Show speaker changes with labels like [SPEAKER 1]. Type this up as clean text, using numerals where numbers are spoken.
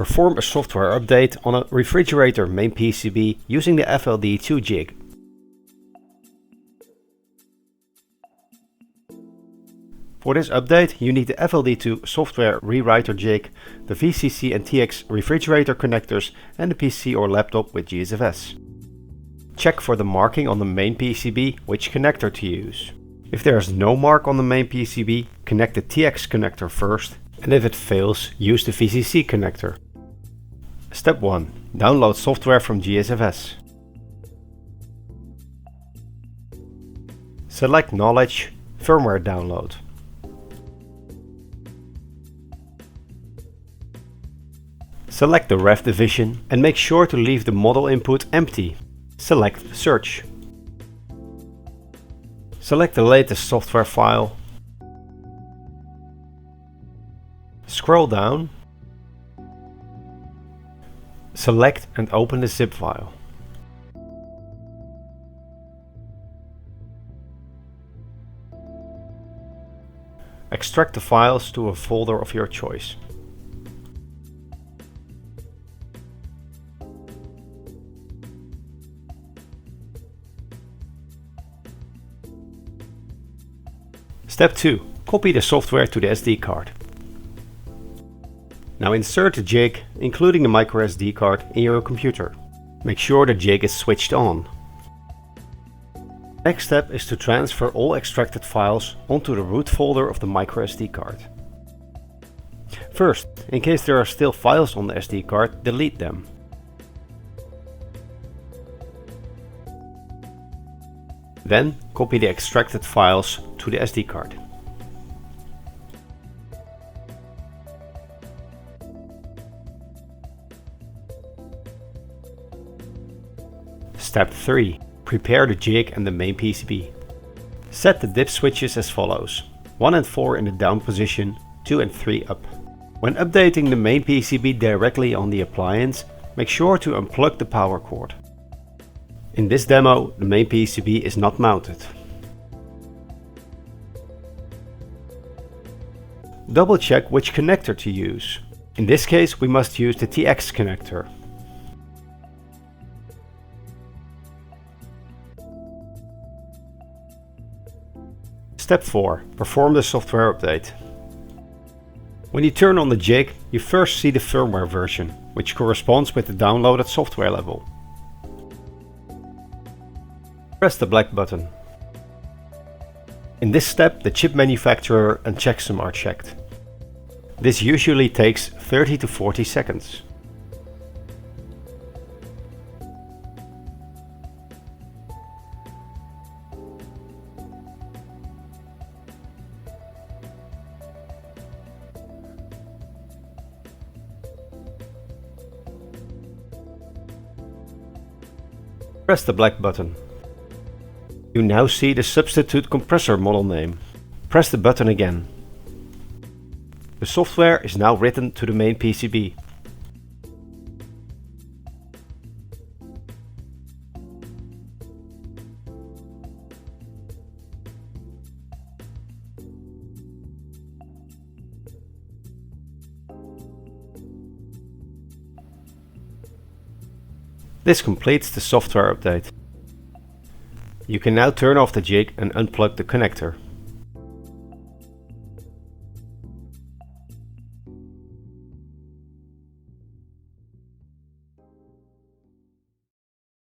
[SPEAKER 1] Perform a software update on a refrigerator main PCB using the FLD2 jig. For this update, you need the FLD2 software rewriter jig, the VCC and TX refrigerator connectors and the PC or laptop with GSFS. Check for the marking on the main PCB which connector to use. If there is no mark on the main PCB, connect the TX connector first, and if it fails, use the VCC connector. Step 1. Download software from GSFS. Select Knowledge, Firmware Download. Select the ref division and make sure to leave the model input empty. Select Search. Select the latest software file. Scroll down. Select and open the zip file. Extract the files to a folder of your choice. Step 2. Copy the software to the SD card. Now insert the jig, including the microSD card, in your computer. Make sure the jig is switched on. Next step is to transfer all extracted files onto the root folder of the microSD card. First, in case there are still files on the SD card, delete them. Then copy the extracted files to the SD card. Step 3. Prepare the jig and the main PCB. Set the dip switches as follows: 1 and 4 in the down position, 2 and 3 up. When updating the main PCB directly on the appliance, make sure to unplug the power cord. In this demo, the main PCB is not mounted. Double check which connector to use. In this case, we must use the TX connector. Step 4. Perform the software update. When you turn on the jig, you first see the firmware version, which corresponds with the downloaded software level. Press the black button. In this step, the chip manufacturer and checksum are checked. This usually takes 30 to 40 seconds. Press the black button. You now see the substitute compressor model name. Press the button again. The software is now written to the main PCB. This completes the software update. You can now turn off the jig and unplug the connector.